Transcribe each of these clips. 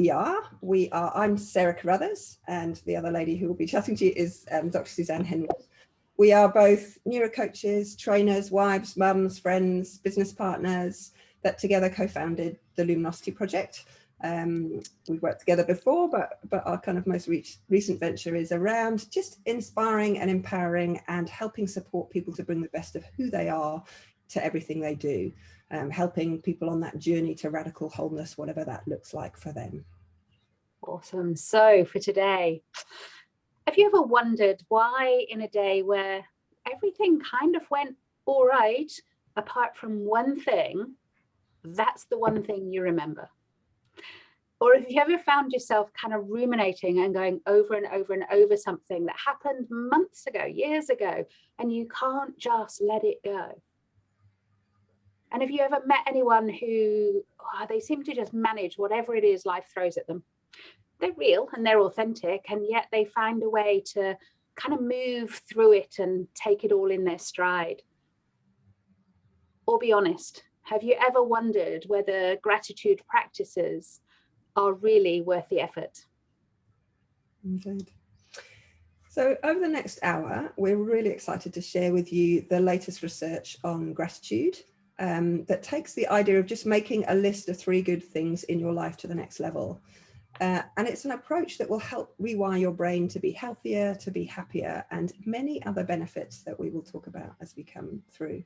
I'm Sarah Carruthers, and the other lady who will be chatting to you is Dr. Suzanne Henry. We are both neurocoaches, trainers, wives, mums, friends, business partners that together co-founded the Luminosity Project. We've worked together before, but our kind of most recent venture is around just inspiring and empowering and helping support people to bring the best of who they are to everything they do, helping people on that journey to radical wholeness, whatever that looks like for them. Awesome. So for today, have you ever wondered why in a day where everything kind of went all right, apart from one thing, that's the one thing you remember? Or have you ever found yourself kind of ruminating and going over and over and over something that happened months ago, years ago, and you can't just let it go? And have you ever met anyone who, they seem to just manage whatever it is life throws at them? They're real and they're authentic, and yet they find a way to kind of move through it and take it all in their stride. Or be honest, have you ever wondered whether gratitude practices are really worth the effort? Indeed. So over the next hour, we're really excited to share with you the latest research on gratitude that takes the idea of just making a list of 3 good things in your life to the next level. And it's an approach that will help rewire your brain to be healthier, to be happier, and many other benefits that we will talk about as we come through.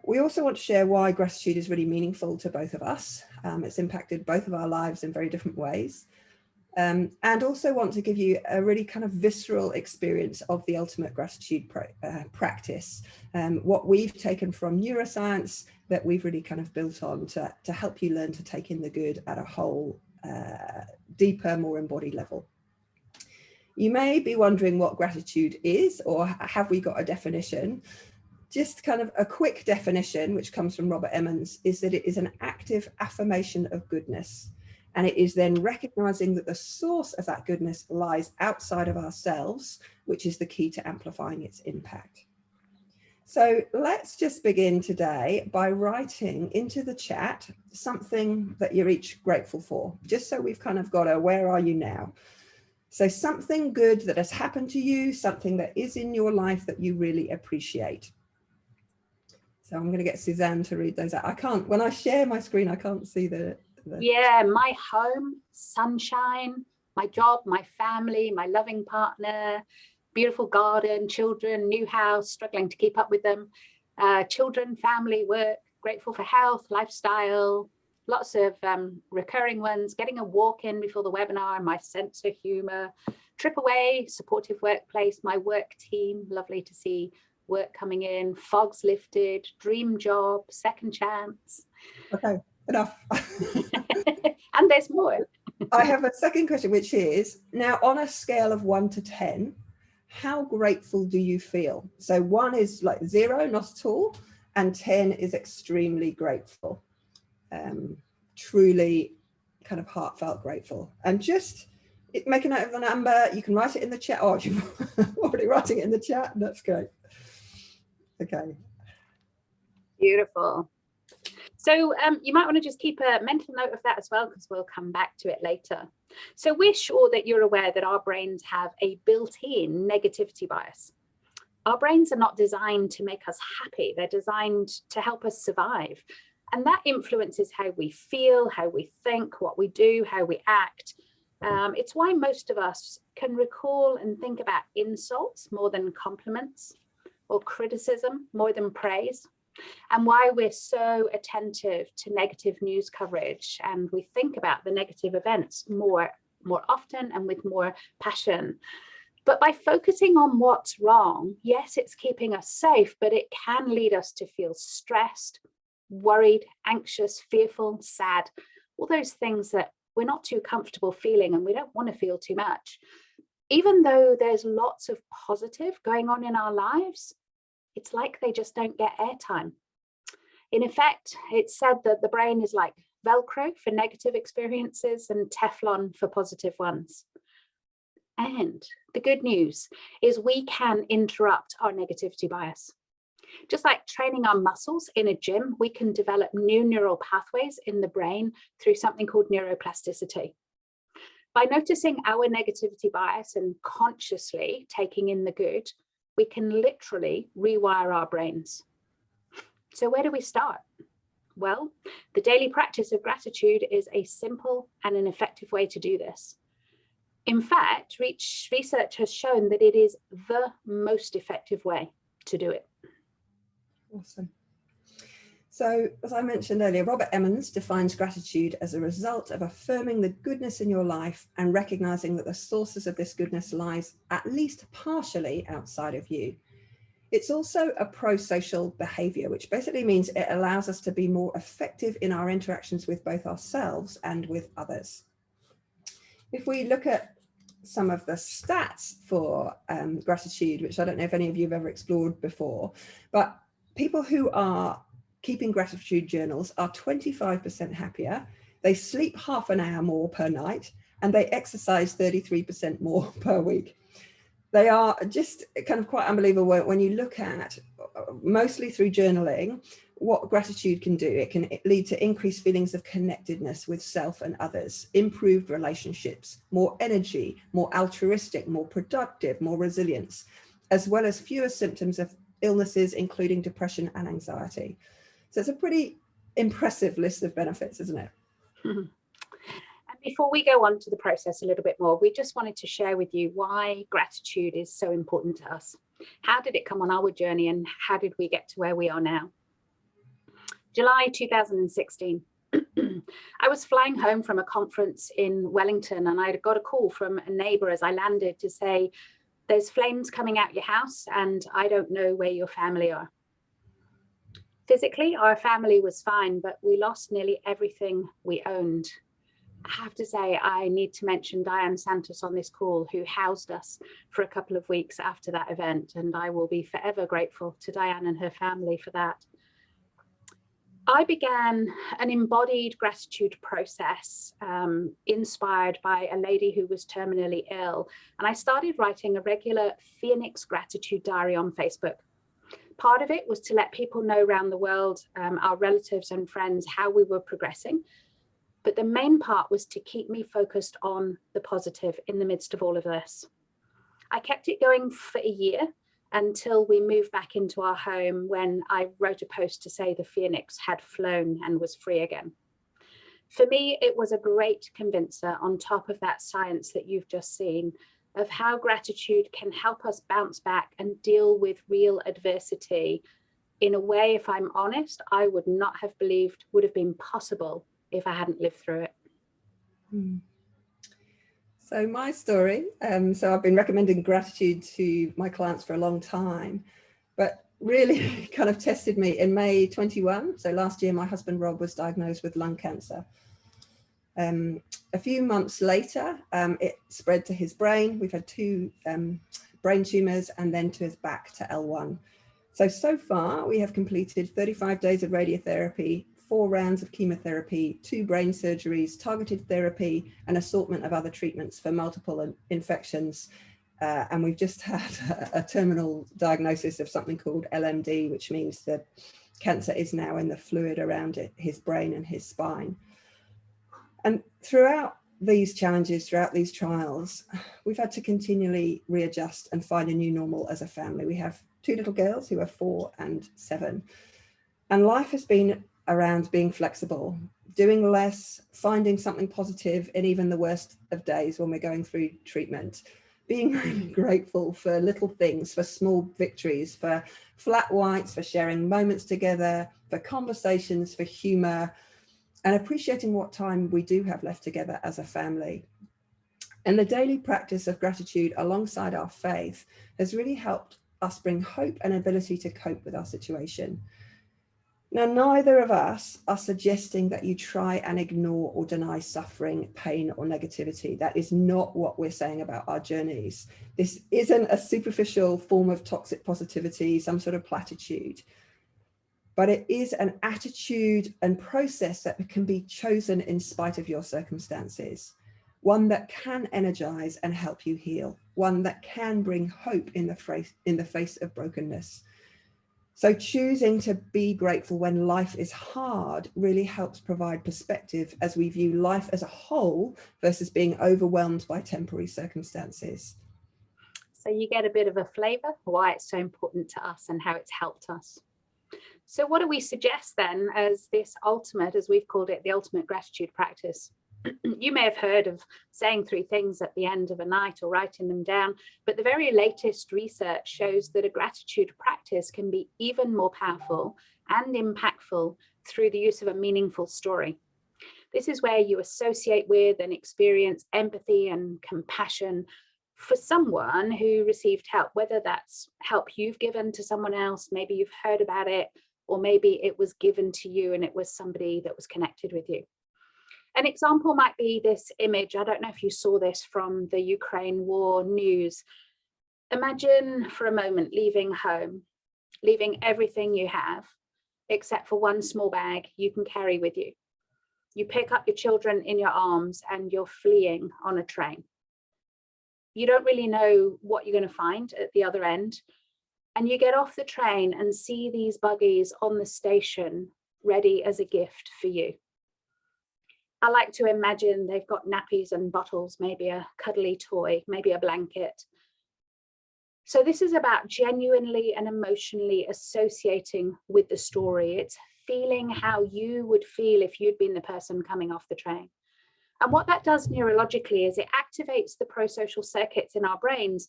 We also want to share why gratitude is really meaningful to both of us. It's impacted both of our lives in very different ways. And also want to give you a really kind of visceral experience of the ultimate gratitude practice. What we've taken from neuroscience that we've really kind of built on to help you learn to take in the good at a whole, deeper, more embodied level. You may be wondering what gratitude is, or have we got a definition? Just kind of a quick definition, which comes from Robert Emmons, is that it is an active affirmation of goodness. And it is then recognizing that the source of that goodness lies outside of ourselves, which is the key to amplifying its impact. So let's just begin today by writing into the chat something that you're each grateful for, just so we've kind of got a where are you now? So something good that has happened to you, something that is in your life that you really appreciate. So I'm going to get Suzanne to read those out. I can't, when I share my screen, I can't see the... Yeah, my home, sunshine, my job, my family, my loving partner, beautiful garden, children, new house, struggling to keep up with them, children, family, work, grateful for health, lifestyle, lots of recurring ones, getting a walk in before the webinar, my sense of humor, trip away, supportive workplace, my work team, lovely to see work coming in, fogs lifted, dream job, second chance. Okay, enough. And there's more. I have a second question, which is, now on a scale of 1 to 10, how grateful do you feel? So 1 is like 0, not at all, and 10 is extremely grateful. Truly kind of heartfelt grateful. And just make a note of the number. You can write it in the chat. Oh, you're already writing it in the chat. That's great. Okay. Beautiful. So you might want to just keep a mental note of that as well, because we'll come back to it later. So we're sure that you're aware that our brains have a built-in negativity bias. Our brains are not designed to make us happy. They're designed to help us survive. And that influences how we feel, how we think, what we do, how we act. It's why most of us can recall and think about insults more than compliments, or criticism more than praise. And why we're so attentive to negative news coverage, and we think about the negative events more often and with more passion. But by focusing on what's wrong, yes, it's keeping us safe, but it can lead us to feel stressed, worried, anxious, fearful, sad, all those things that we're not too comfortable feeling and we don't want to feel too much. Even though there's lots of positive going on in our lives, it's like they just don't get airtime. In effect, it's said that the brain is like Velcro for negative experiences and Teflon for positive ones. And the good news is we can interrupt our negativity bias. Just like training our muscles in a gym, we can develop new neural pathways in the brain through something called neuroplasticity. By noticing our negativity bias and consciously taking in the good, we can literally rewire our brains. So where do we start? Well, the daily practice of gratitude is a simple and an effective way to do this. In fact, research has shown that it is the most effective way to do it. Awesome. So, as I mentioned earlier, Robert Emmons defines gratitude as a result of affirming the goodness in your life and recognizing that the sources of this goodness lies at least partially outside of you. It's also a pro-social behavior, which basically means it allows us to be more effective in our interactions with both ourselves and with others. If we look at some of the stats for gratitude, which I don't know if any of you have ever explored before, but people who are keeping gratitude journals are 25% happier, they sleep half an hour more per night, and they exercise 33% more per week. They are just kind of quite unbelievable when you look at, mostly through journaling, what gratitude can do. It can lead to increased feelings of connectedness with self and others, improved relationships, more energy, more altruistic, more productive, more resilience, as well as fewer symptoms of illnesses, including depression and anxiety. So it's a pretty impressive list of benefits, isn't it? And before we go on to the process a little bit more, we just wanted to share with you why gratitude is so important to us. How did it come on our journey, and how did we get to where we are now? July 2016. I was flying home from a conference in Wellington, and I got a call from a neighbour as I landed to say, "There's flames coming out your house, and I don't know where your family are." Physically, our family was fine, but we lost nearly everything we owned. I have to say, I need to mention Diane Santos on this call, who housed us for a couple of weeks after that event, and I will be forever grateful to Diane and her family for that. I began an embodied gratitude process inspired by a lady who was terminally ill, and I started writing a regular Phoenix gratitude diary on Facebook. Part of it was to let people know around the world, our relatives and friends, how we were progressing. But the main part was to keep me focused on the positive in the midst of all of this. I kept it going for a year until we moved back into our home, when I wrote a post to say the Phoenix had flown and was free again. For me, it was a great convincer, on top of that science that you've just seen, of how gratitude can help us bounce back and deal with real adversity in a way, if I'm honest, I would not have believed would have been possible if I hadn't lived through it. So my story, so I've been recommending gratitude to my clients for a long time, but really kind of tested me in May 21. So last year, my husband Rob was diagnosed with lung cancer. A few months later, it spread to his brain. We've had 2 brain tumours, and then to his back to L1. So far, we have completed 35 days of radiotherapy, 4 rounds of chemotherapy, 2 brain surgeries, targeted therapy, an assortment of other treatments for multiple infections. And we've just had a terminal diagnosis of something called LMD, which means the cancer is now in the fluid around his brain and his spine. And throughout these challenges, throughout these trials, we've had to continually readjust and find a new normal as a family. We have 2 little girls who are 4 and 7. And life has been around being flexible, doing less, finding something positive in even the worst of days when we're going through treatment, being really grateful for little things, for small victories, for flat whites, for sharing moments together, for conversations, for humor, and appreciating what time we do have left together as a family. And the daily practice of gratitude alongside our faith has really helped us bring hope and ability to cope with our situation. Now, neither of us are suggesting that you try and ignore or deny suffering, pain, or negativity. That is not what we're saying about our journeys. This isn't a superficial form of toxic positivity, some sort of platitude. But it is an attitude and process that can be chosen in spite of your circumstances, one that can energize and help you heal, one that can bring hope in the face of brokenness. So choosing to be grateful when life is hard really helps provide perspective as we view life as a whole versus being overwhelmed by temporary circumstances. So you get a bit of a flavour why it's so important to us and how it's helped us. So what do we suggest then as this ultimate, as we've called it, the ultimate gratitude practice? You may have heard of saying 3 things at the end of a night or writing them down, but the very latest research shows that a gratitude practice can be even more powerful and impactful through the use of a meaningful story. This is where you associate with and experience empathy and compassion for someone who received help, whether that's help you've given to someone else, maybe you've heard about it, or maybe it was given to you and it was somebody that was connected with you. An example might be this image. I don't know if you saw this from the Ukraine war news. Imagine for a moment leaving home, leaving everything you have, except for one small bag you can carry with you. You pick up your children in your arms and you're fleeing on a train. You don't really know what you're going to find at the other end. And you get off the train and see these buggies on the station ready as a gift for you. I like to imagine they've got nappies and bottles, maybe a cuddly toy, maybe a blanket. So this is about genuinely and emotionally associating with the story. It's feeling how you would feel if you'd been the person coming off the train. And what that does neurologically is it activates the prosocial circuits in our brains,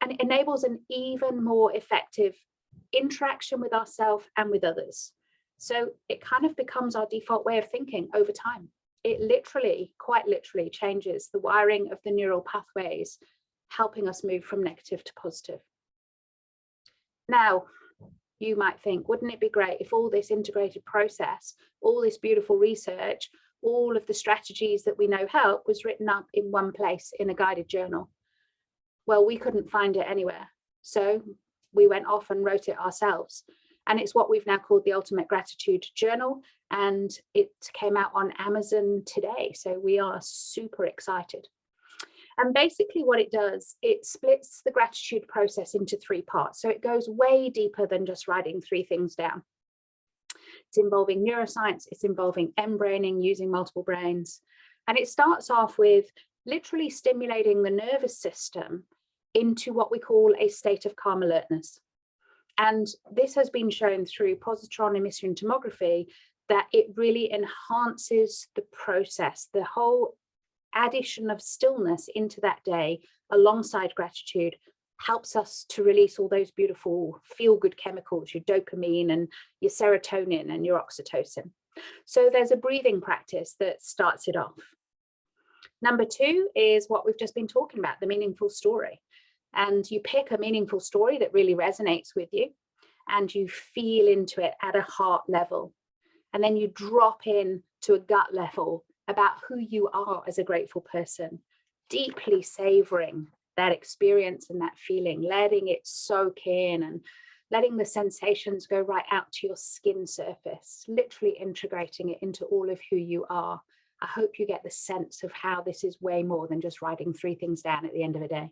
and it enables an even more effective interaction with ourselves and with others. So it kind of becomes our default way of thinking over time. It literally, quite literally, changes the wiring of the neural pathways, helping us move from negative to positive. Now, you might think, wouldn't it be great if all this integrated process, all this beautiful research, all of the strategies that we know help was written up in one place in a guided journal? Well, we couldn't find it anywhere. So we went off and wrote it ourselves. And it's what we've now called the Ultimate Gratitude Journal. And it came out on Amazon today. So we are super excited. And basically what it does, it splits the gratitude process into 3 parts. So it goes way deeper than just writing 3 things down. It's involving neuroscience, it's involving embraining, using multiple brains. And it starts off with literally stimulating the nervous system into what we call a state of calm alertness. And this has been shown through positron emission tomography that it really enhances the process, the whole addition of stillness into that day alongside gratitude helps us to release all those beautiful feel-good chemicals, your dopamine and your serotonin and your oxytocin. So there's a breathing practice that starts it off. Number 2 is what we've just been talking about, the meaningful story. And you pick a meaningful story that really resonates with you and you feel into it at a heart level. And then you drop in to a gut level about who you are as a grateful person, deeply savoring that experience and that feeling, letting it soak in and letting the sensations go right out to your skin surface, literally integrating it into all of who you are. I hope you get the sense of how this is way more than just writing 3 things down at the end of a day.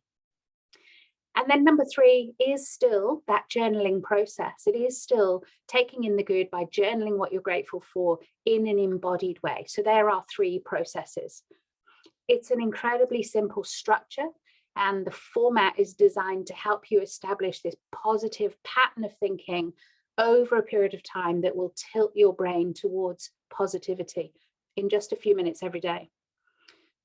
And then number 3 is still that journaling process. It is still taking in the good by journaling what you're grateful for in an embodied way. So there are 3 processes. It's an incredibly simple structure, and the format is designed to help you establish this positive pattern of thinking over a period of time that will tilt your brain towards positivity in just a few minutes every day.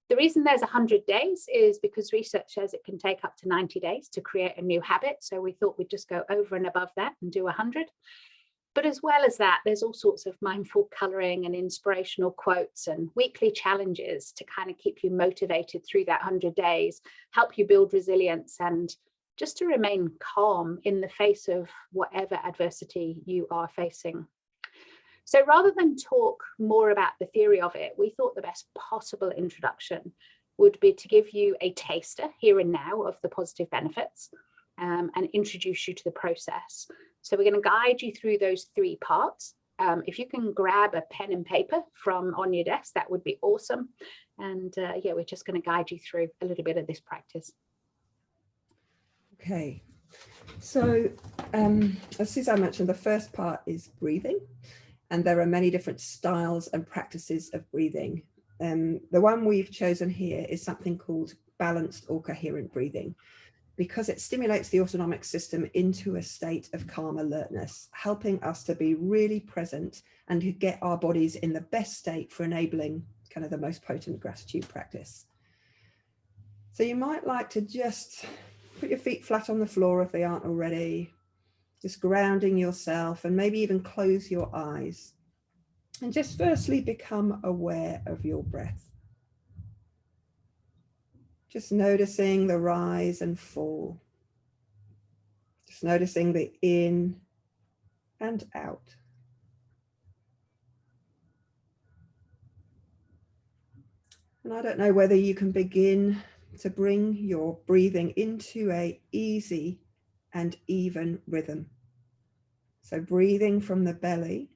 The reason there's 100 days is because research says it can take up to 90 days to create a new habit. So we thought we'd just go over and above that and do 100. But as well as that, there's all sorts of mindful coloring and inspirational quotes and weekly challenges to kind of keep you motivated through that 100 days, help you build resilience and just to remain calm in the face of whatever adversity you are facing. So rather than talk more about the theory of it, we thought the best possible introduction would be to give you a taster here and now of the positive benefits and introduce you to the process. So we're going to guide you through those 3 parts. If you can grab a pen and paper from on your desk, that would be awesome. And yeah, we're just going to guide you through a little bit of this practice. Okay. So as Suzanne mentioned, the first part is breathing, and there are many different styles and practices of breathing. The one we've chosen here is something called balanced or coherent breathing, because it stimulates the autonomic system into a state of calm alertness, helping us to be really present and to get our bodies in the best state for enabling kind of the most potent gratitude practice. So you might like to just put your feet flat on the floor if they aren't already, just grounding yourself, and maybe even close your eyes. And just firstly become aware of your breath. Just noticing the rise and fall. Just noticing the in and out. And I don't know whether you can begin to bring your breathing into an easy and even rhythm. So breathing from the belly,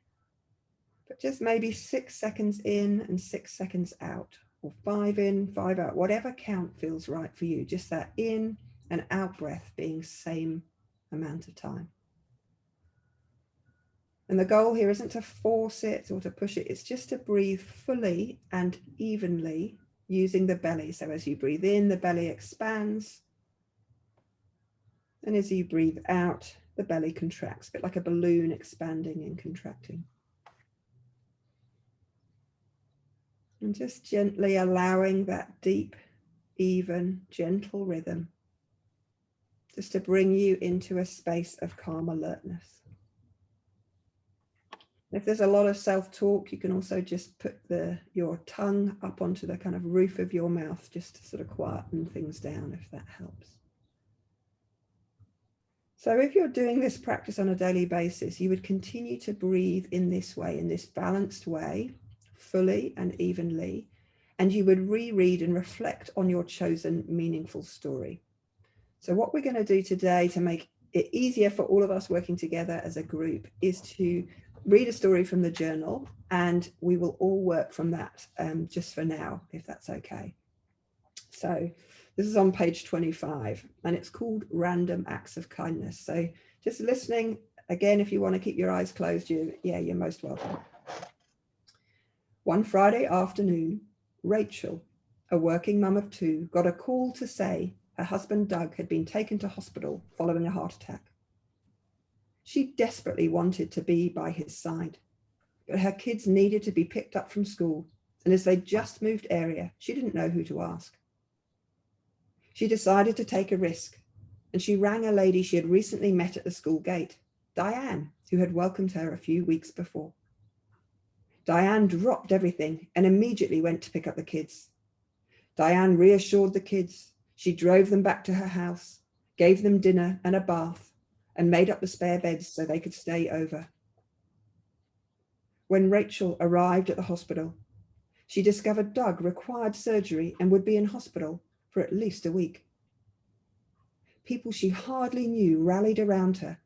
but just maybe 6 seconds in and 6 seconds out, or 5 in, 5 out, whatever count feels right for you. Just that in and out breath being same amount of time. And the goal here isn't to force it or to push it, it's just to breathe fully and evenly using the belly. So as you breathe in, the belly expands. And as you breathe out, the belly contracts, a bit like a balloon expanding and contracting. And just gently allowing that deep, even, gentle rhythm just to bring you into a space of calm alertness. If there's a lot of self-talk, you can also just put your tongue up onto the kind of roof of your mouth just to sort of quieten things down, if that helps. So if you're doing this practice on a daily basis, you would continue to breathe in this way, in this balanced way, fully and evenly, and you would reread and reflect on your chosen meaningful story. So what we're going to do today to make it easier for all of us working together as a group is to read a story from the journal, and we will all work from that just for now, if that's okay. So this is on page 25, and it's called Random Acts of Kindness. So just listening, again, if you want to keep your eyes closed, you're most welcome. One Friday afternoon, Rachel, a working mum of 2, got a call to say her husband Doug had been taken to hospital following a heart attack. She desperately wanted to be by his side, but her kids needed to be picked up from school, and as they just moved area, she didn't know who to ask. She decided to take a risk, and she rang a lady she had recently met at the school gate, Diane, who had welcomed her a few weeks before. Diane dropped everything and immediately went to pick up the kids. Diane reassured the kids. She drove them back to her house, gave them dinner and a bath, and made up the spare beds so they could stay over. When Rachel arrived at the hospital, she discovered Doug required surgery and would be in hospital for at least a week. People she hardly knew rallied around her,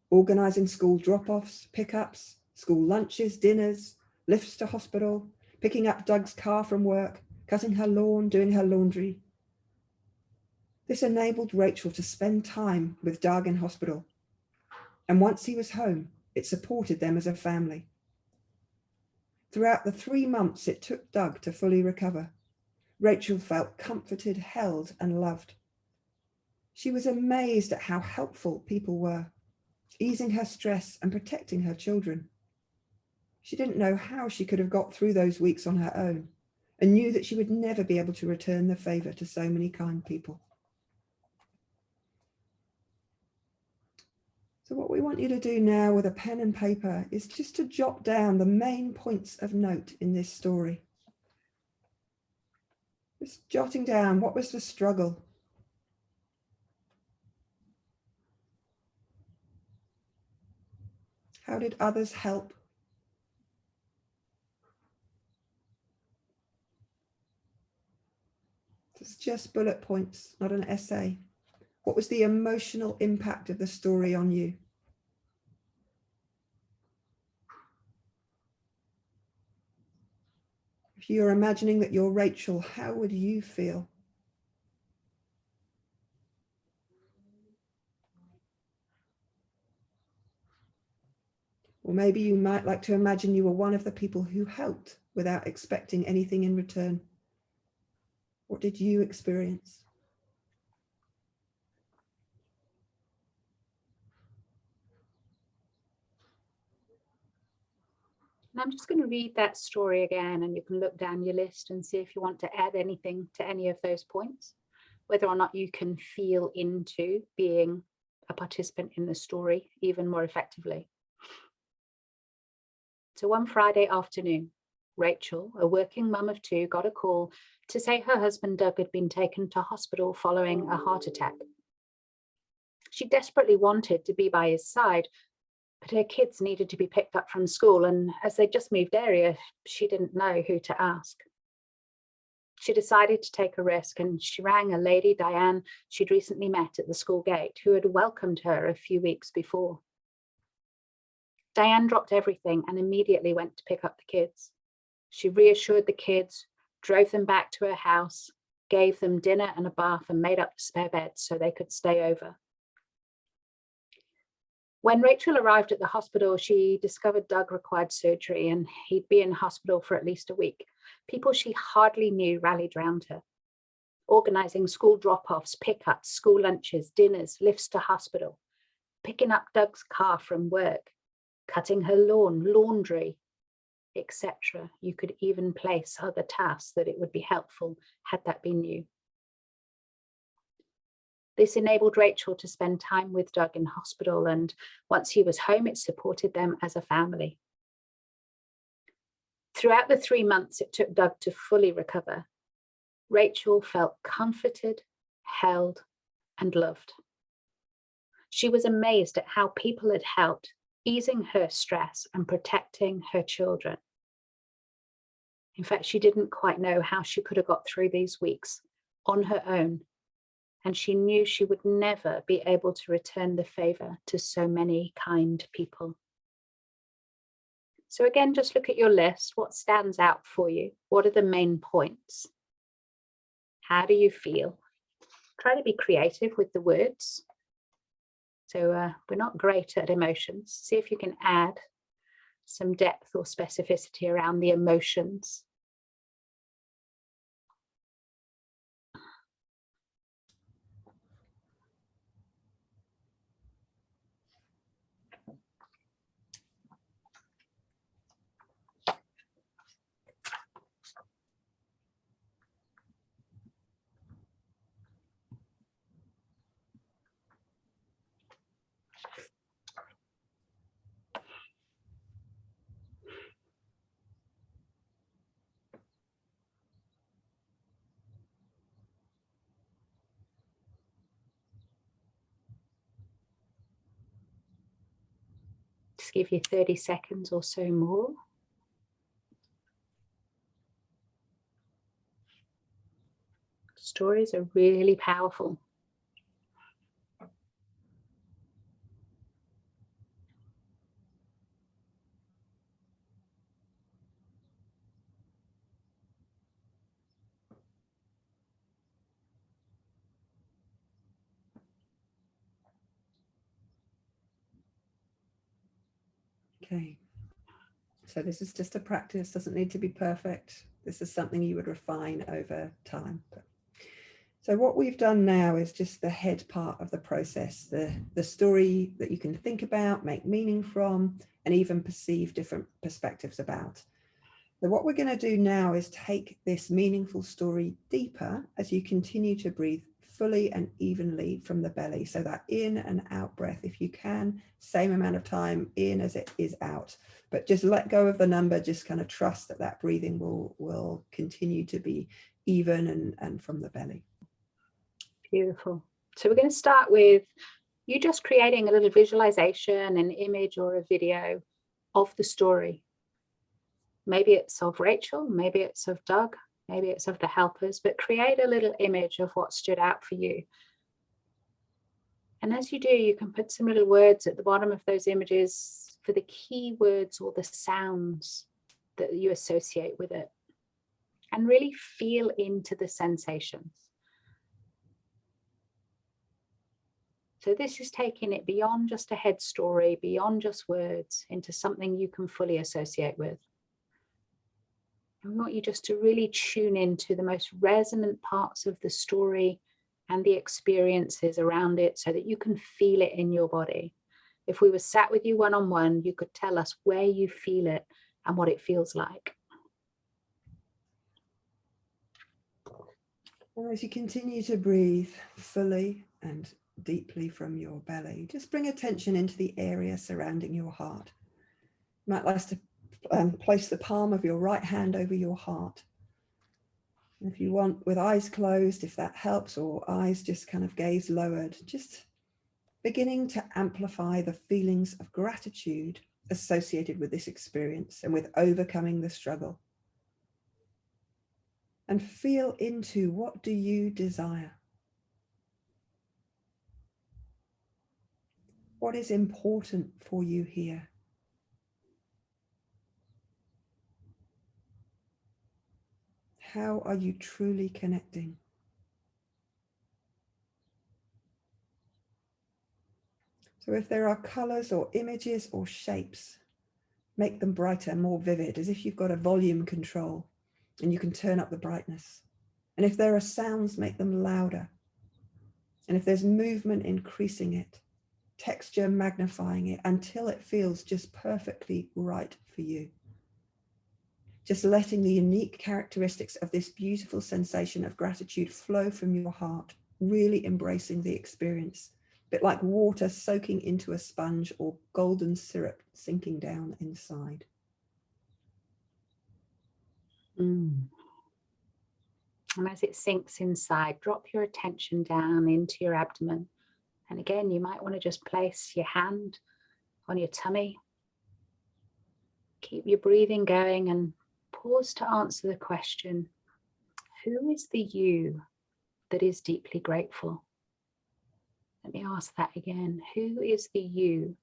organising school drop-offs, pickups, school lunches, dinners, lifts to hospital, picking up Doug's car from work, cutting her lawn, doing her laundry. This enabled Rachel to spend time with Doug in hospital. And once he was home, it supported them as a family. Throughout the 3 months it took Doug to fully recover, Rachel felt comforted, held, and loved. She was amazed at how helpful people were, easing her stress and protecting her children. She didn't know how she could have got through those weeks on her own, and knew that she would never be able to return the favor to so many kind people. So what we want you to do now with a pen and paper is just to jot down the main points of note in this story. Just jotting down, what was the struggle? How did others help? It's just bullet points, not an essay. What was the emotional impact of the story on you? If you're imagining that you're Rachel, how would you feel? Or maybe you might like to imagine you were one of the people who helped without expecting anything in return. What did you experience? And I'm just going to read that story again, and you can look down your list and see if you want to add anything to any of those points, whether or not you can feel into being a participant in the story even more effectively. So one Friday afternoon, Rachel, a working mum of two, got a call to say her husband Doug had been taken to hospital following a heart attack. She desperately wanted to be by his side, but her kids needed to be picked up from school, and as they just moved area, she didn't know who to ask. She decided to take a risk, and she rang a lady, Diane, she'd recently met at the school gate, who had welcomed her a few weeks before. Diane dropped everything and immediately went to pick up the kids. She reassured the kids, drove them back to her house, gave them dinner and a bath, and made up the spare beds so they could stay over. When Rachel arrived at the hospital, she discovered Doug required surgery and he'd be in hospital for at least a week. People she hardly knew rallied around her, organizing school drop-offs, pickups, school lunches, dinners, lifts to hospital, picking up Doug's car from work, cutting her lawn, laundry, etc. You could even place other tasks that it would be helpful had that been you. This enabled Rachel to spend time with Doug in hospital, and once he was home, it supported them as a family. Throughout the 3 months it took Doug to fully recover, Rachel felt comforted, held, and loved. She was amazed at how people had helped, easing her stress and protecting her children. In fact, she didn't quite know how she could have got through these weeks on her own, and she knew she would never be able to return the favor to so many kind people. So again, just look at your list. What stands out for you? What are the main points? How do you feel? Try to be creative with the words. So we're not great at emotions. See if you can add some depth or specificity around the emotions. Just give you 30 seconds or so more. Stories are really powerful. Okay. So this is just a practice, doesn't need to be perfect. This is something you would refine over time. So what we've done now is just the head part of the process, the story that you can think about, make meaning from, and even perceive different perspectives about. So what we're going to do now is take this meaningful story deeper as you continue to breathe fully and evenly from the belly. So that in and out breath, if you can, same amount of time in as it is out, but just let go of the number, just kind of trust that that breathing will continue to be even and from the belly. Beautiful. So we're going to start with you just creating a little visualization, an image or a video of the story. Maybe it's of Rachel, maybe it's of Doug, maybe it's of the helpers, but create a little image of what stood out for you. And as you do, you can put some little words at the bottom of those images for the key words or the sounds that you associate with it, and really feel into the sensations. So this is taking it beyond just a head story, beyond just words, into something you can fully associate with. And we want you just to really tune into the most resonant parts of the story and the experiences around it so that you can feel it in your body. If we were sat with you one-on-one, you could tell us where you feel it and what it feels like. And as you continue to breathe fully and deeply from your belly, just bring attention into the area surrounding your heart. You might like to place the palm of your right hand over your heart. And if you want, with eyes closed, if that helps, or eyes just kind of gaze lowered, just beginning to amplify the feelings of gratitude associated with this experience and with overcoming the struggle. And feel into, what do you desire? What is important for you here? How are you truly connecting? So if there are colors or images or shapes, make them brighter, more vivid, as if you've got a volume control and you can turn up the brightness. And if there are sounds, make them louder. And if there's movement, increasing it, texture, magnifying it until it feels just perfectly right for you. Just letting the unique characteristics of this beautiful sensation of gratitude flow from your heart, really embracing the experience. A bit like water soaking into a sponge or golden syrup sinking down inside. And as it sinks inside, drop your attention down into your abdomen. And again, you might want to just place your hand on your tummy. Keep your breathing going and pause to answer the question, who is the you that is deeply grateful? Let me ask that again. Who is the you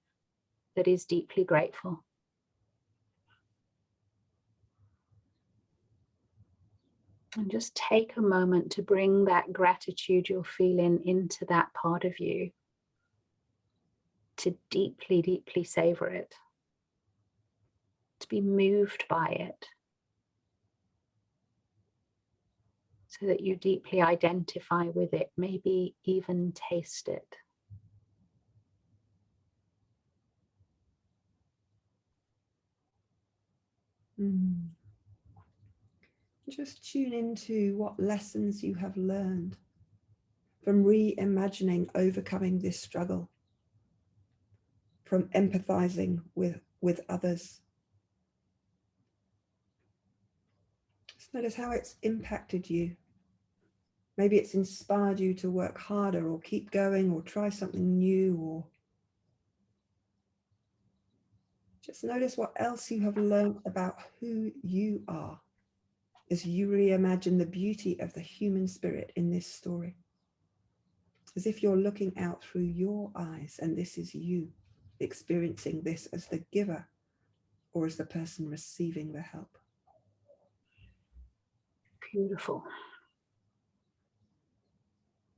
that is deeply grateful? And just take a moment to bring that gratitude you're feeling into that part of you, to deeply, deeply savor it, to be moved by it, so that you deeply identify with it, maybe even taste it. Just tune into what lessons you have learned from reimagining overcoming this struggle, from empathizing with others. Just notice how it's impacted you. Maybe it's inspired you to work harder or keep going or try something new, or just notice what else you have learned about who you are as you reimagine the beauty of the human spirit in this story. As if you're looking out through your eyes and this is you experiencing this as the giver or as the person receiving the help. Beautiful.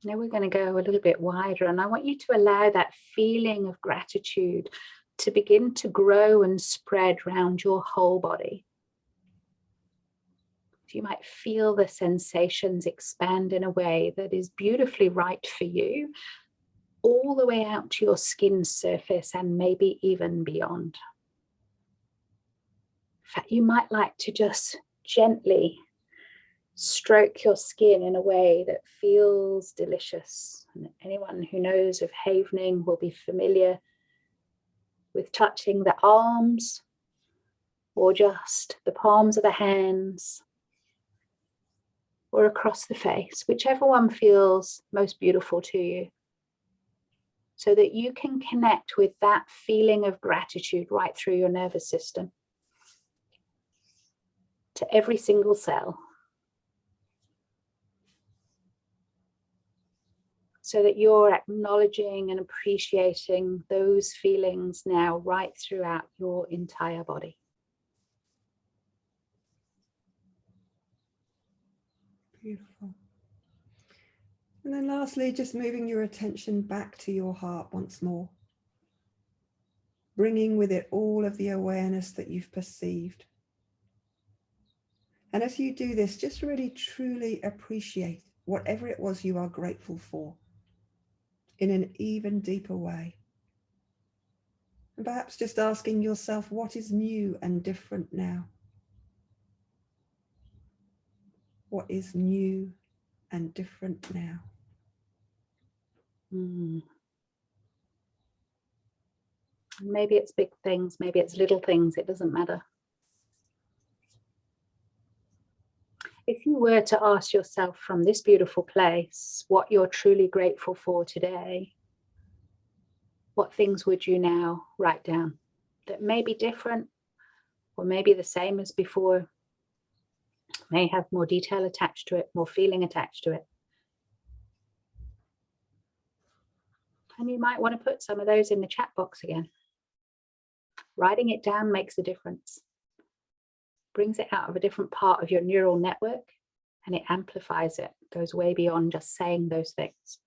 Now we're going to go a little bit wider, and I want you to allow that feeling of gratitude to begin to grow and spread around your whole body. You might feel the sensations expand in a way that is beautifully right for you, all the way out to your skin surface and maybe even beyond. In fact, you might like to just gently stroke your skin in a way that feels delicious. And anyone who knows of havening will be familiar with touching the arms or just the palms of the hands, or across the face, whichever one feels most beautiful to you, so that you can connect with that feeling of gratitude right through your nervous system, to every single cell, so that you're acknowledging and appreciating those feelings now right throughout your entire body. Beautiful. And then lastly, just moving your attention back to your heart once more, bringing with it all of the awareness that you've perceived. And as you do this, just really truly appreciate whatever it was you are grateful for in an even deeper way. And perhaps just asking yourself, what is new and different now? What is new and different now? Maybe it's big things, maybe it's little things, it doesn't matter. If you were to ask yourself from this beautiful place what you're truly grateful for today, what things would you now write down that may be different or maybe the same as before, may have more detail attached to it, more feeling attached to it? And you might want to put some of those in the chat box again. Writing it down makes a difference. Brings it out of a different part of your neural network and it amplifies it, goes way beyond just saying those things.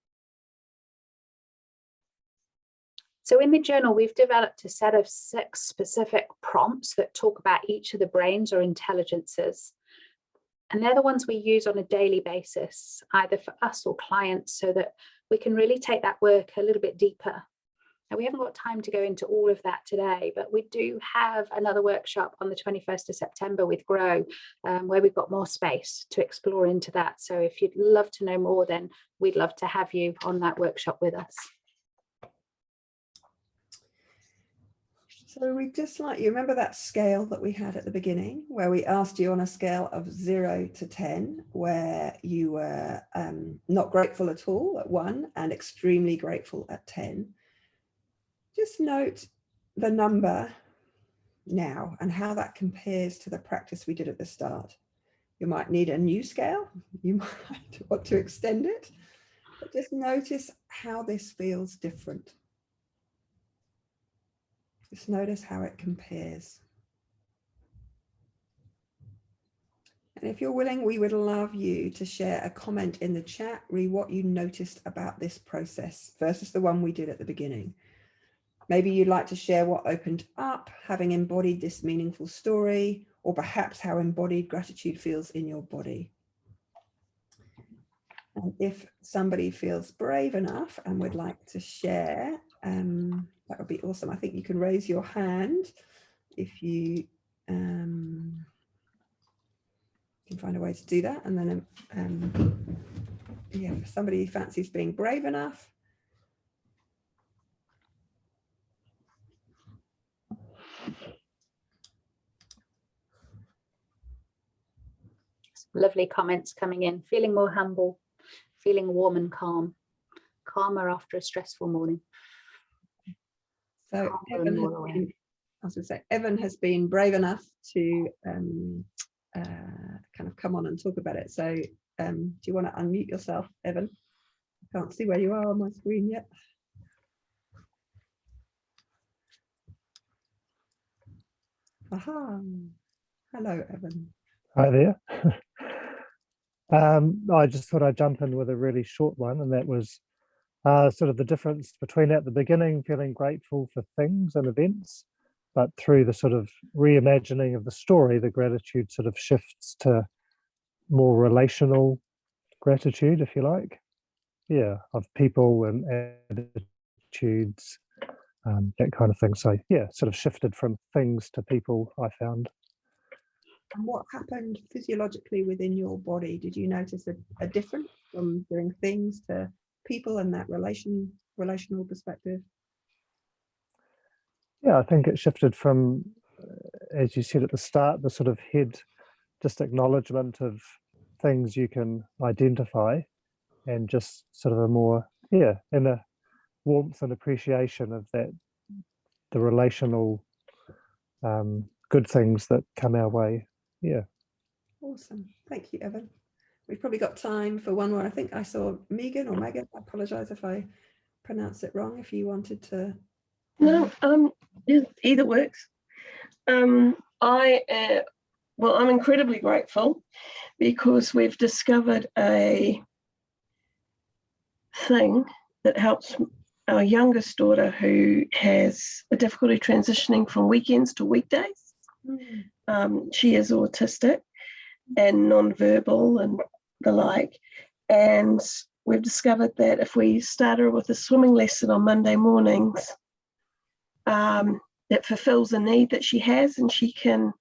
So in the journal, we've developed a set of 6 specific prompts that talk about each of the brains or intelligences. And they're the ones we use on a daily basis, either for us or clients, so that we can really take that work a little bit deeper. Now, we haven't got time to go into all of that today, but we do have another workshop on the 21st of September with Grow, where we've got more space to explore into that. So if you'd love to know more, then we'd love to have you on that workshop with us. So we just like, you remember that scale that we had at the beginning, where we asked you on a scale of 0 to 10, where you were not grateful at all at 1 and extremely grateful at 10. Just note the number now and how that compares to the practice we did at the start. You might need a new scale, you might want to extend it, but just notice how this feels different. Just notice how it compares. And if you're willing, we would love you to share a comment in the chat, re what you noticed about this process versus the one we did at the beginning. Maybe you'd like to share what opened up, having embodied this meaningful story, or perhaps how embodied gratitude feels in your body. And if somebody feels brave enough and would like to share, that would be awesome. I think you can raise your hand if you can find a way to do that. And then, yeah, if somebody fancies being brave enough. Lovely comments coming in. Feeling more humble, feeling warm and calm, calmer after a stressful morning. So Evan has been, I was going to say, Evan has been brave enough to kind of come on and talk about it. So do you want to unmute yourself, Evan? I can't see where you are on my screen yet. Aha. Hello, Evan. Hi there. I just thought I'd jump in with a really short one, and that was sort of the difference between at the beginning feeling grateful for things and events, but through the sort of reimagining of the story, the gratitude sort of shifts to more relational gratitude, if you like. Yeah, of people and attitudes, that kind of thing. So yeah, sort of shifted from things to people, I found. And what happened physiologically within your body? Did you notice a difference from doing things to people and that relational perspective? Yeah, I think it shifted from, as you said at the start, the sort of head, just acknowledgement of things you can identify, and just sort of a more, yeah, inner warmth and appreciation of that, the relational good things that come our way. Yeah. Awesome. Thank you, Evan. We've probably got time for one more. I think I saw Megan or Megan. I apologize if I pronounce it wrong, if you wanted to. No, either works. I'm incredibly grateful because we've discovered a thing that helps our youngest daughter, who has a difficulty transitioning from weekends to weekdays. She is autistic and non-verbal and the like. And we've discovered that if we start her with a swimming lesson on Monday mornings, that fulfills a need that she has, and she can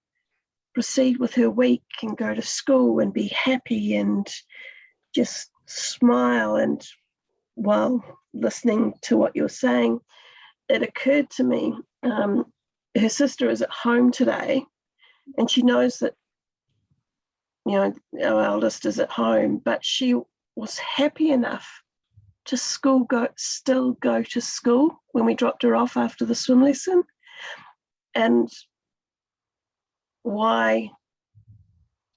proceed with her week and go to school and be happy and just smile. And while listening to what you're saying, it occurred to me, her sister is at home today, and she knows that, our eldest is at home, but she was happy enough to still go to school when we dropped her off after the swim lesson. And why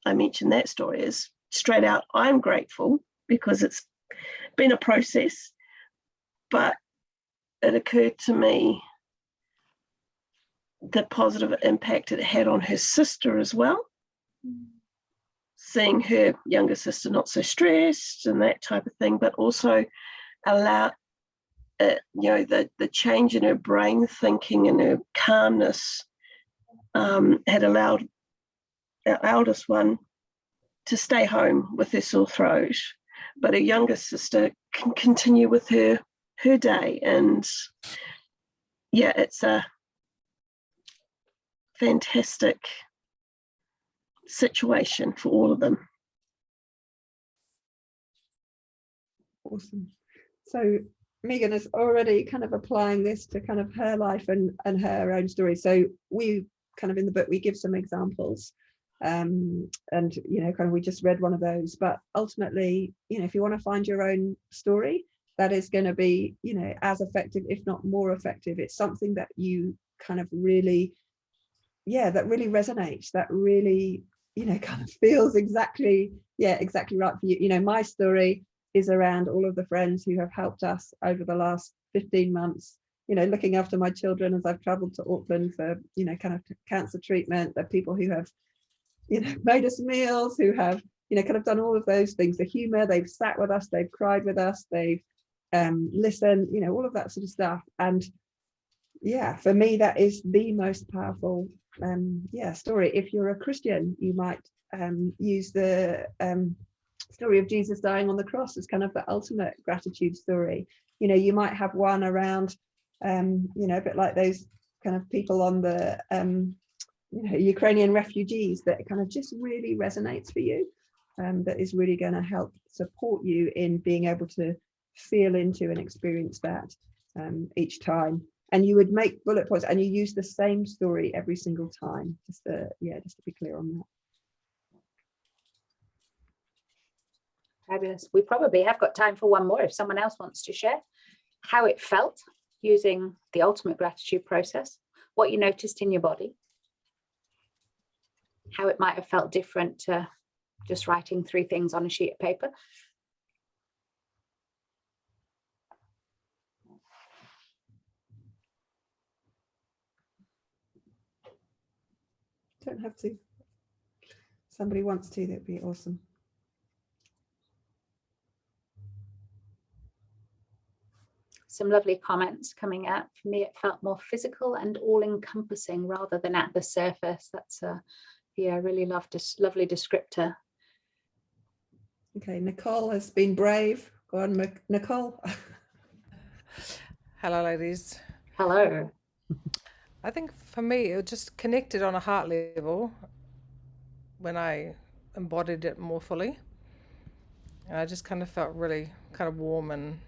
I mention that story is straight out, I'm grateful because it's been a process, but it occurred to me the positive impact it had on her sister as well. Seeing her younger sister not so stressed and that type of thing, but also allow the change in her brain thinking and her calmness had allowed our eldest one to stay home with her sore throat, but her younger sister can continue with her day. And yeah, it's a fantastic situation for all of them. Awesome. So Megan is already kind of applying this to kind of her life and her own story. So we kind of in the book, we give some examples, and we just read one of those, but ultimately, if you want to find your own story that is going to be, as effective, if not more effective, it's something that you kind of really, that really resonates, that really, kind of feels exactly right for you. My story is around all of the friends who have helped us over the last 15 months, looking after my children as I've traveled to Auckland for, kind of cancer treatment. The people who have, made us meals, who have, kind of done all of those things, the humor, they've sat with us, they've cried with us, they've listened, all of that sort of stuff. And for me, that is the most powerful story. If you're a Christian, you might use the story of Jesus dying on the cross as kind of the ultimate gratitude story. You might have one around a bit like those kind of people on the Ukrainian refugees that kind of just really resonates for you, that is really going to help support you in being able to feel into and experience that each time. And you would make bullet points and you use the same story every single time, just to be clear on that. Fabulous. We probably have got time for one more if someone else wants to share how it felt using the ultimate gratitude process, what you noticed in your body, how it might have felt different to just writing 3 things on a sheet of paper. Don't have to. Somebody wants to, that'd be awesome. Some lovely comments coming out. For me, it felt more physical and all-encompassing rather than at the surface. That's a really lovely descriptor. Okay, Nicole has been brave. Go on, Nicole. Hello, ladies. Hello. I think for me, it just connected on a heart level when I embodied it more fully. And I just kind of felt really kind of warm and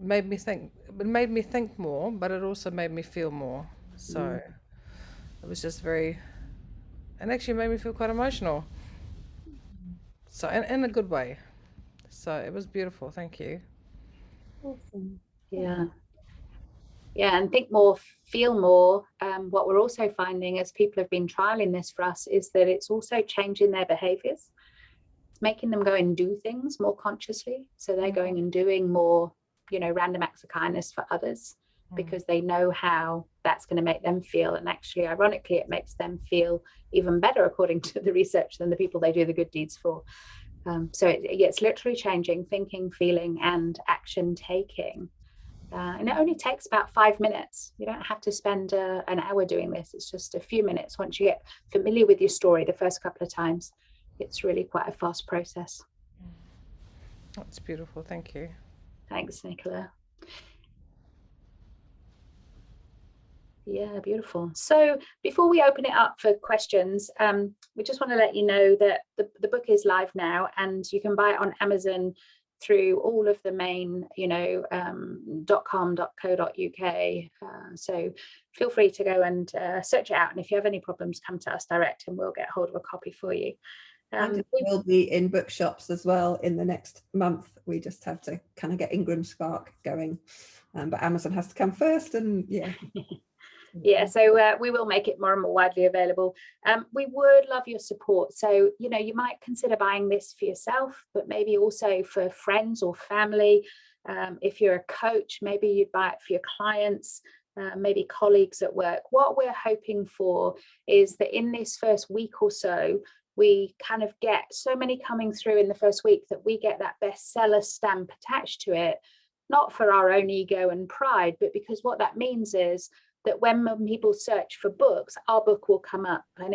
made me think more, but it also made me feel more. So it was just and actually made me feel quite emotional. So in a good way. So it was beautiful. Thank you. Awesome. Yeah, and think more, feel more. What we're also finding as people have been trialing this for us is that it's also changing their behaviors. It's making them go and do things more consciously. So they're going and doing more, random acts of kindness for others because they know how that's going to make them feel. And actually, ironically, it makes them feel even better, according to the research, than the people they do the good deeds for. So it's literally changing thinking, feeling, and action taking. And it only takes about 5 minutes. You don't have to spend an hour doing this. It's just a few minutes. Once you get familiar with your story the first couple of times, it's really quite a fast process. That's beautiful. Thank you. Thanks, Nicola. Yeah, beautiful. So before we open it up for questions, we just want to let you know that the book is live now, and you can buy it on Amazon through all of the main, .com.co.uk. So feel free to go and search it out. And if you have any problems, come to us direct and we'll get hold of a copy for you. And it will be in bookshops as well in the next month. We just have to kind of get Ingram Spark going. But Amazon has to come first, and yeah. Yeah, so we will make it more and more widely available. We would love your support. So, you might consider buying this for yourself, but maybe also for friends or family. If you're a coach, maybe you'd buy it for your clients, maybe colleagues at work. What we're hoping for is that in this first week or so, we kind of get so many coming through in the first week that we get that bestseller stamp attached to it, not for our own ego and pride, but because what that means is that when people search for books, our book will come up, and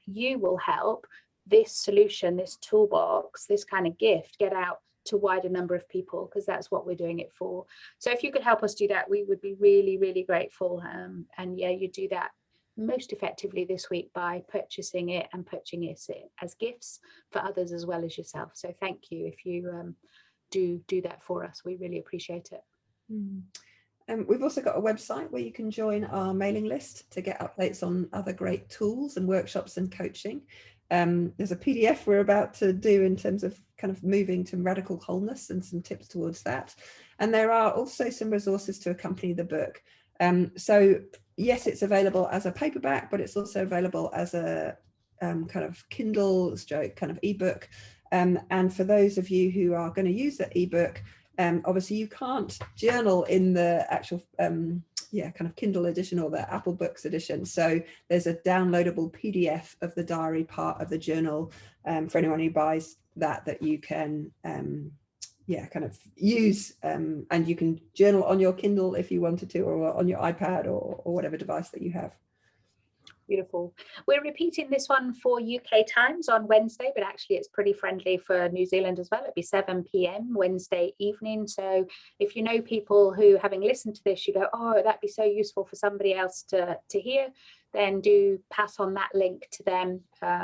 you will help this solution, this toolbox, this kind of gift get out to a wider number of people, because that's what we're doing it for. So if you could help us do that, we would be really, really grateful. And yeah, you do that most effectively this week by purchasing it and purchasing it as gifts for others as well as yourself. So thank you if you do that for us. We really appreciate it. We've also got a website where you can join our mailing list to get updates on other great tools and workshops and coaching. There's a PDF we're about to do in terms of kind of moving to radical wholeness and some tips towards that. And there are also some resources to accompany the book. So yes, it's available as a paperback, but it's also available as a kind of Kindle stroke kind of ebook. And for those of you who are going to use the ebook, obviously you can't journal in the actual kind of Kindle edition or the Apple Books edition. So there's a downloadable PDF of the diary part of the journal for anyone who buys that you can kind of use, and you can journal on your Kindle if you wanted to, or on your iPad or whatever device that you have. Beautiful. We're repeating this one for UK times on Wednesday, but actually it's pretty friendly for New Zealand as well. It'll be 7 p.m. Wednesday evening. So if you know people who, having listened to this, you go, oh, that'd be so useful for somebody else to hear, then do pass on that link to them.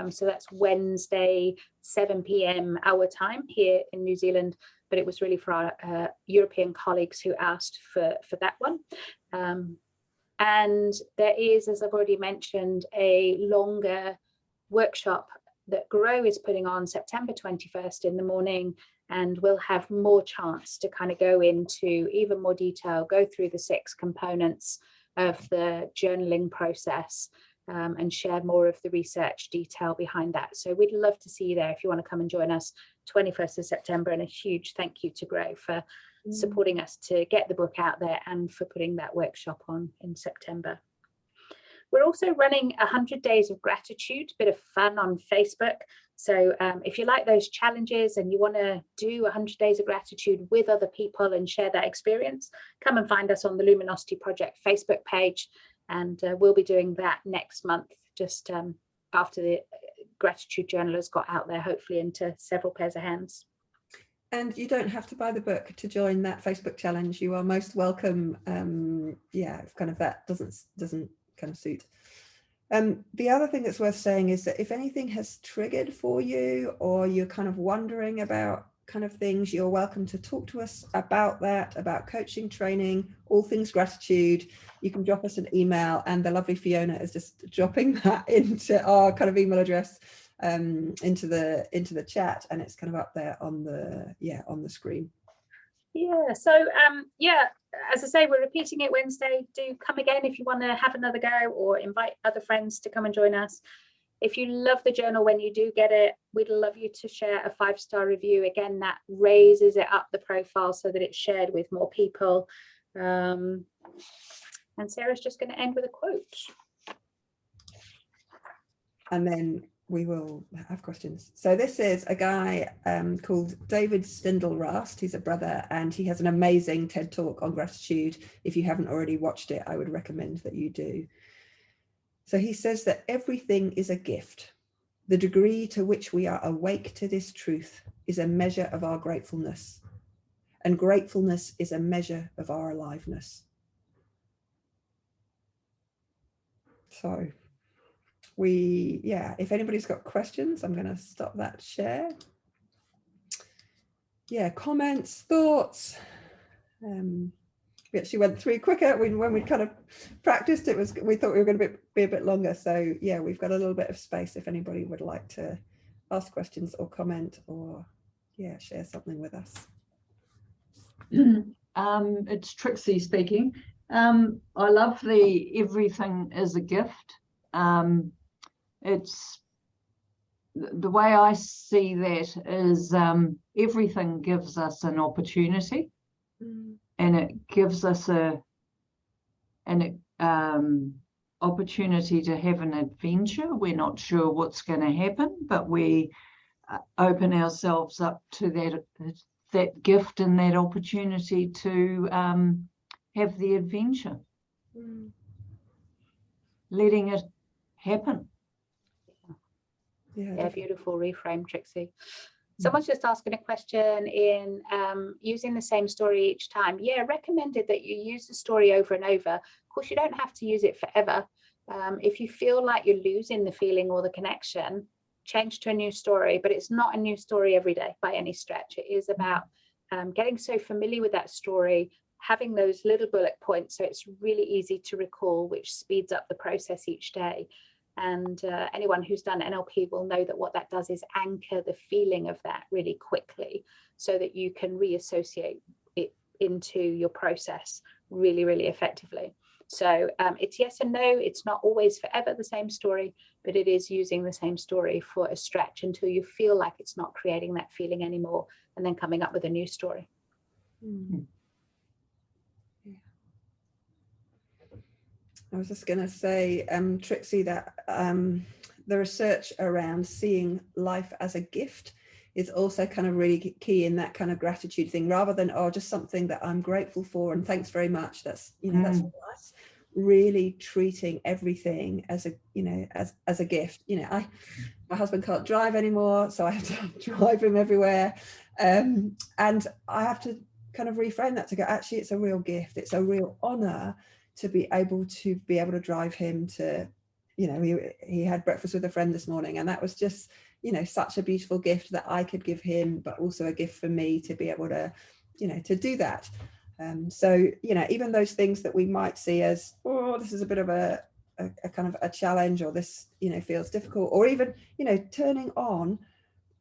So that's Wednesday, 7 p.m. our time here in New Zealand, but it was really for our European colleagues who asked for that one. And there is, as I've already mentioned, a longer workshop that Grow is putting on September 21st in the morning, and we'll have more chance to kind of go into even more detail, go through the 6 components of the journaling process, and share more of the research detail behind that. So we'd love to see you there if you want to come and join us 21st of September, and a huge thank you to Grow for supporting us to get the book out there and for putting that workshop on in September. We're also running 100 days of gratitude, bit of fun on Facebook. So if you like those challenges and you want to do 100 days of gratitude with other people and share that experience, come and find us on the Luminosity Project Facebook page. And we'll be doing that next month, just after the gratitude journal has got out there, hopefully into several pairs of hands. And you don't have to buy the book to join that Facebook challenge. You are most welcome. If kind of that doesn't kind of suit. The other thing that's worth saying is that if anything has triggered for you, or you're kind of wondering about kind of things, you're welcome to talk to us about that, about coaching, training, all things gratitude. You can drop us an email, and the lovely Fiona is just dropping that into our kind of email address, into the chat, and it's kind of up there on the screen. Yeah, so as I say, we're repeating it Wednesday. Do come again if you want to have another go, or invite other friends to come and join us. If you love the journal when you do get it, we'd love you to share a 5-star review. Again, that raises it up the profile so that it's shared with more people. And Sarah's just going to end with a quote. And then we will have questions. So this is a guy called David Stindl-Rast. He's a brother, and he has an amazing TED talk on gratitude. If you haven't already watched it, I would recommend that you do. So he says that everything is a gift. The degree to which we are awake to this truth is a measure of our gratefulness, and gratefulness is a measure of our aliveness. So if anybody's got questions, I'm going to stop that share. Yeah, comments, thoughts. We actually went through quicker when we kind of practiced. We thought we were going to be a bit longer. So yeah, we've got a little bit of space if anybody would like to ask questions or comment or share something with us. It's Trixie speaking. I love the everything is a gift. It's the way I see that is everything gives us an opportunity, and it gives us an opportunity to have an adventure. We're not sure what's going to happen, but we open ourselves up to that gift and that opportunity to have the adventure, letting it happen. Yeah, beautiful reframe, Trixie. Someone's just asking a question in using the same story each time. Yeah, recommended that you use the story over and over. Of course, you don't have to use it forever. If you feel like you're losing the feeling or the connection, change to a new story, but it's not a new story every day by any stretch. It is about getting so familiar with that story, having those little bullet points so it's really easy to recall, which speeds up the process each day. And anyone who's done NLP will know that what that does is anchor the feeling of that really quickly so that you can reassociate it into your process really, really effectively. So it's yes and no. It's not always forever the same story, but it is using the same story for a stretch until you feel like it's not creating that feeling anymore, and then coming up with a new story. I was just going to say, Trixie, that the research around seeing life as a gift is also kind of really key in that kind of gratitude thing, rather than, oh, just something that I'm grateful for and thanks very much. That's, that's nice. Really treating everything as a gift. My husband can't drive anymore, so I have to drive him everywhere. And I have to kind of reframe that to go, actually, it's a real gift. It's a real honor to be able to drive him to, he had breakfast with a friend this morning, and that was just, such a beautiful gift that I could give him, but also a gift for me to be able to, to do that. So, even those things that we might see as, oh, this is a bit of a kind of a challenge, or this, feels difficult, or even, turning on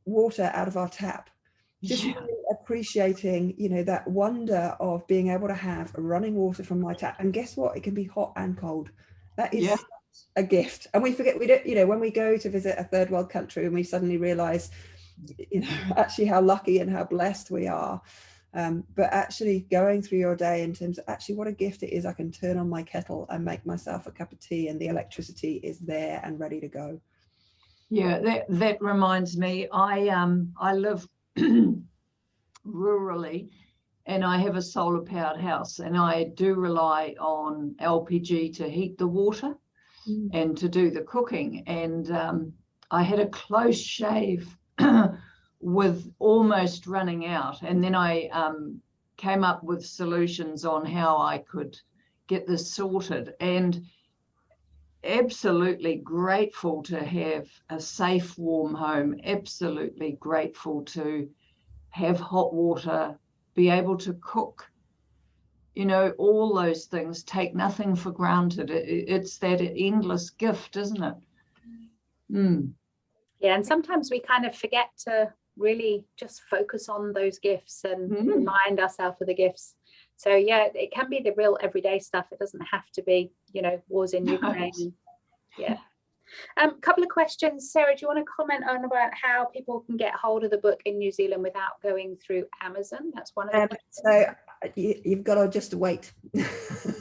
water out of our tap. Just really appreciating, that wonder of being able to have running water from my tap. And guess what? It can be hot and cold. That is such a gift. And we forget, we don't, when we go to visit a third world country and we suddenly realize, actually how lucky and how blessed we are. But actually going through your day in terms of actually what a gift it is. I can turn on my kettle and make myself a cup of tea, and the electricity is there and ready to go. Yeah, that reminds me, I live rurally, and I have a solar powered house, and I do rely on LPG to heat the water and to do the cooking. And I had a close shave with almost running out, and then I came up with solutions on how I could get this sorted, and absolutely grateful to have a safe, warm home, absolutely grateful to have hot water, be able to cook, all those things, take nothing for granted. It's that endless gift, isn't it? Yeah, and sometimes we kind of forget to really just focus on those gifts and remind ourselves of the gifts. So yeah, it can be the real everyday stuff. It doesn't have to be, wars in Ukraine. Yeah. Couple of questions. Sarah, do you want to comment on about how people can get hold of the book in New Zealand without going through Amazon? That's one of the questions. So you've got to just wait,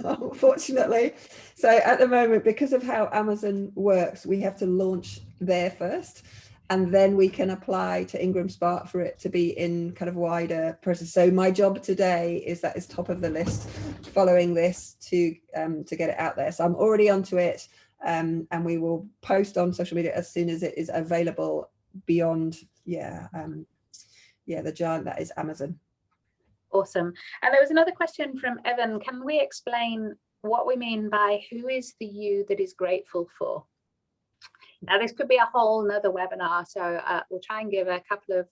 unfortunately. So at the moment, because of how Amazon works, we have to launch there first, and then we can apply to Ingram Spark for it to be in kind of wider process. So my job today is that is top of the list, following this to get it out there. So I'm already onto it, and we will post on social media as soon as it is available beyond, the giant that is Amazon. Awesome. And there was another question from Evan. Can we explain what we mean by who is the you that is grateful for? Now, this could be a whole nother webinar, so we'll try and give a couple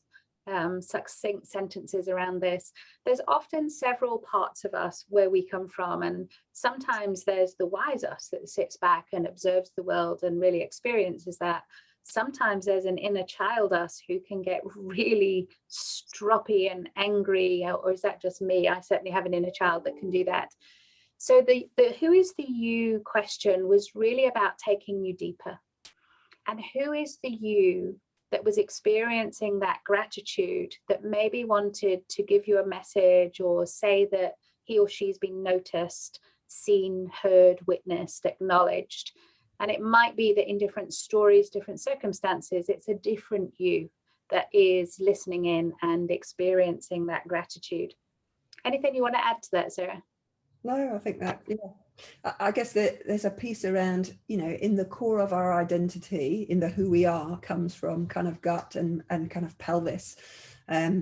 of succinct sentences around this. There's often several parts of us where we come from, and sometimes there's the wise us that sits back and observes the world and really experiences that. Sometimes there's an inner child us who can get really stroppy and angry, or is that just me? I certainly have an inner child that can do that. So the who is the you question was really about taking you deeper. And who is the you that was experiencing that gratitude, that maybe wanted to give you a message or say that he or she's been noticed, seen, heard, witnessed, acknowledged. And it might be that in different stories, different circumstances, it's a different you that is listening in and experiencing that gratitude. Anything you want to add to that, Sarah? No, I think that, I guess that there's a piece around, in the core of our identity, in the who we are, comes from kind of gut and kind of pelvis.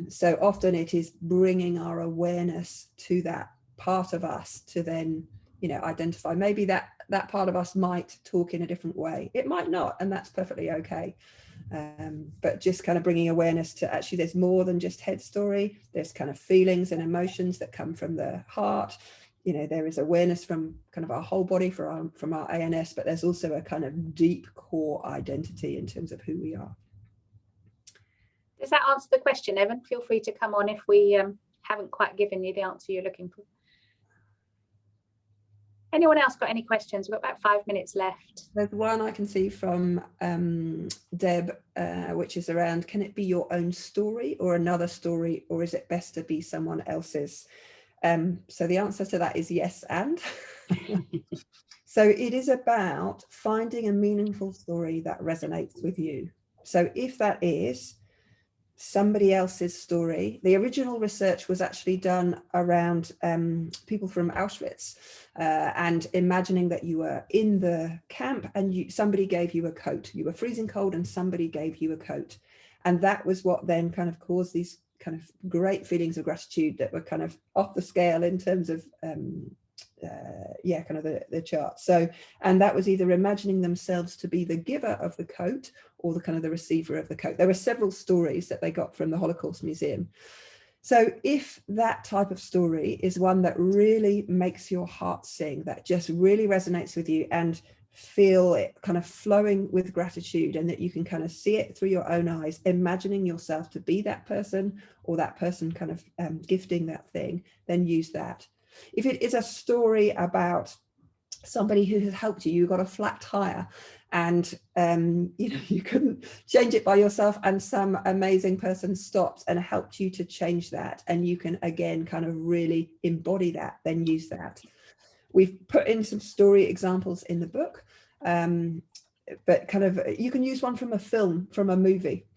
So often it is bringing our awareness to that part of us to then, identify. Maybe that part of us might talk in a different way. It might not, and that's perfectly okay. But just kind of bringing awareness to actually there's more than just head story. There's kind of feelings and emotions that come from the heart. There is awareness from kind of our whole body from our ANS, but there's also a kind of deep core identity in terms of who we are. Does that answer the question, Evan? Feel free to come on if we haven't quite given you the answer you're looking for. Anyone else got any questions? We've got about 5 minutes left. There's one I can see from Deb, which is around, can it be your own story or another story, or is it best to be someone else's? So the answer to that is yes and. So it is about finding a meaningful story that resonates with you. So if that is somebody else's story, the original research was actually done around people from Auschwitz, and imagining that you were in the camp and somebody gave you a coat. You were freezing cold and somebody gave you a coat. And that was what then kind of caused these kind of great feelings of gratitude that were kind of off the scale in terms of kind of the chart. So, and that was either imagining themselves to be the giver of the coat or the kind of the receiver of the coat. There were several stories that they got from the Holocaust Museum. So if that type of story is one that really makes your heart sing, that just really resonates with you and feel it kind of flowing with gratitude, and that you can kind of see it through your own eyes, imagining yourself to be that person or that person kind of gifting that thing, then use that. If it is a story about somebody who has helped you, you got a flat tire and you couldn't change it by yourself, and some amazing person stopped and helped you to change that, and you can again kind of really embody that, then use that. We've put in some story examples in the book, but kind of you can use one from a film, from a movie.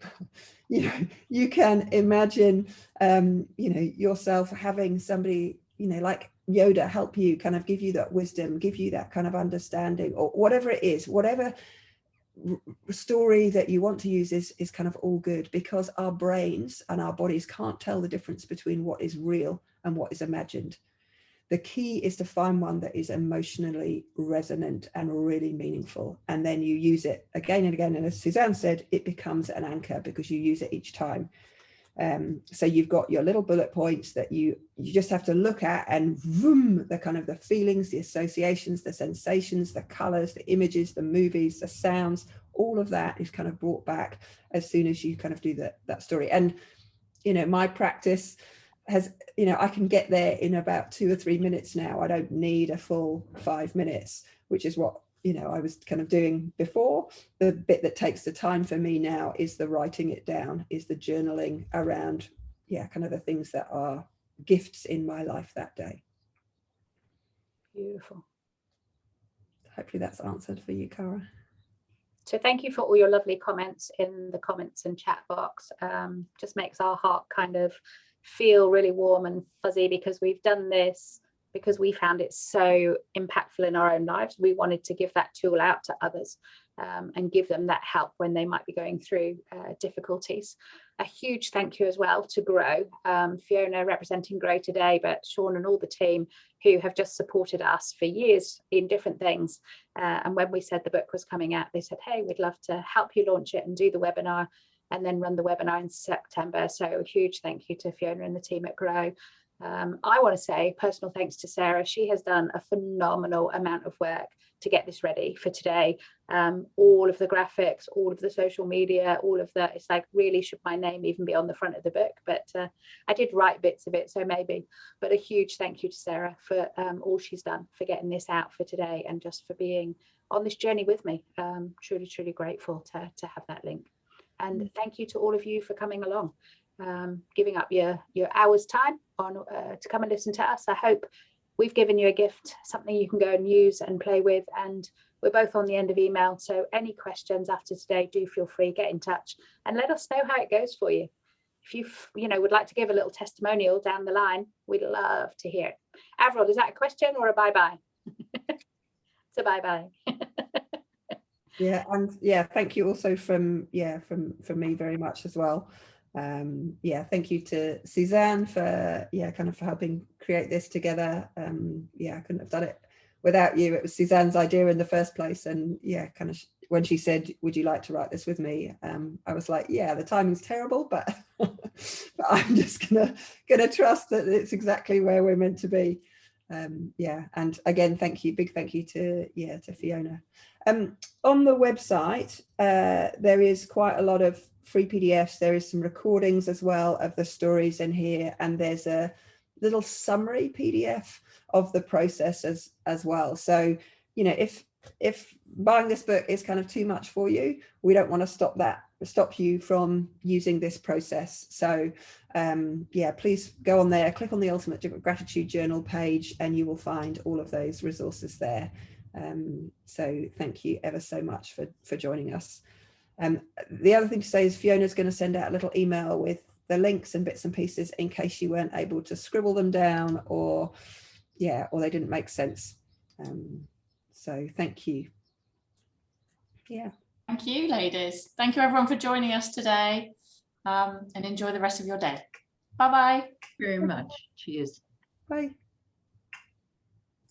You can imagine yourself having somebody like Yoda help you, kind of give you that wisdom, give you that kind of understanding, or whatever it is, whatever story that you want to use is kind of all good, because our brains and our bodies can't tell the difference between what is real and what is imagined. The key is to find one that is emotionally resonant and really meaningful, and then you use it again and again, and as Suzanne said, it becomes an anchor because you use it each time. So you've got your little bullet points that you just have to look at, and vroom, the kind of the feelings, the associations, the sensations, the colors, the images, the movies, the sounds, all of that is kind of brought back as soon as you kind of do that story. And my practice has, I can get there in about 2 or 3 minutes now. I don't need a full 5 minutes, which is what I was kind of doing before. The bit that takes the time for me now is the writing it down, is the journaling around, kind of the things that are gifts in my life that day. Beautiful. Hopefully that's answered for you, Cara. So thank you for all your lovely comments in the comments and chat box. Just makes our heart kind of feel really warm and fuzzy, because we've done this because we found it so impactful in our own lives. We wanted to give that tool out to others, and give them that help when they might be going through difficulties. A huge thank you as well to Grow, Fiona representing Grow today, but Sean and all the team who have just supported us for years in different things. And when we said the book was coming out, they said, hey, we'd love to help you launch it and do the webinar, and then run the webinar in September. So a huge thank you to Fiona and the team at Grow. I want to say personal thanks to Sarah. She has done a phenomenal amount of work to get this ready for today. All of the graphics, all of the social media, all of that. It's like, really, should my name even be on the front of the book? But I did write bits of it, so maybe. But a huge thank you to Sarah for all she's done for getting this out for today, and just for being on this journey with me. Truly, truly grateful to have that link. And thank you to all of you for coming along, giving up your hours time on to come and listen to us. I hope we've given you a gift, something you can go and use and play with. And we're both on the end of email, so any questions after today, do feel free, get in touch and let us know how it goes for you. If you would like to give a little testimonial down the line, we'd love to hear it. Avril, is that a question or a bye-bye? It's a bye-bye. Yeah, and yeah, thank you also from me very much as well. Yeah, thank you to Suzanne for kind of helping create this together. Yeah, I couldn't have done it without you. It was Suzanne's idea in the first place, and yeah, kind of when she said, would you like to write this with me, I was like, yeah, the timing's terrible, but but I'm just gonna trust that it's exactly where we're meant to be. Yeah, and again, big thank you to Fiona. On the website, there is quite a lot of free PDFs. There is some recordings as well of the stories in here, and there's a little summary PDF of the process as well. So, if buying this book is kind of too much for you, we don't want to stop you from using this process. So yeah, please go on there, click on the Ultimate Gratitude Journal page, and you will find all of those resources there. So thank you ever so much for joining us. The other thing to say is Fiona's going to send out a little email with the links and bits and pieces in case you weren't able to scribble them down, or they didn't make sense. So thank you. Yeah. Thank you, ladies. Thank you everyone for joining us today, and enjoy the rest of your day. Bye-bye. Very much. Cheers. Bye.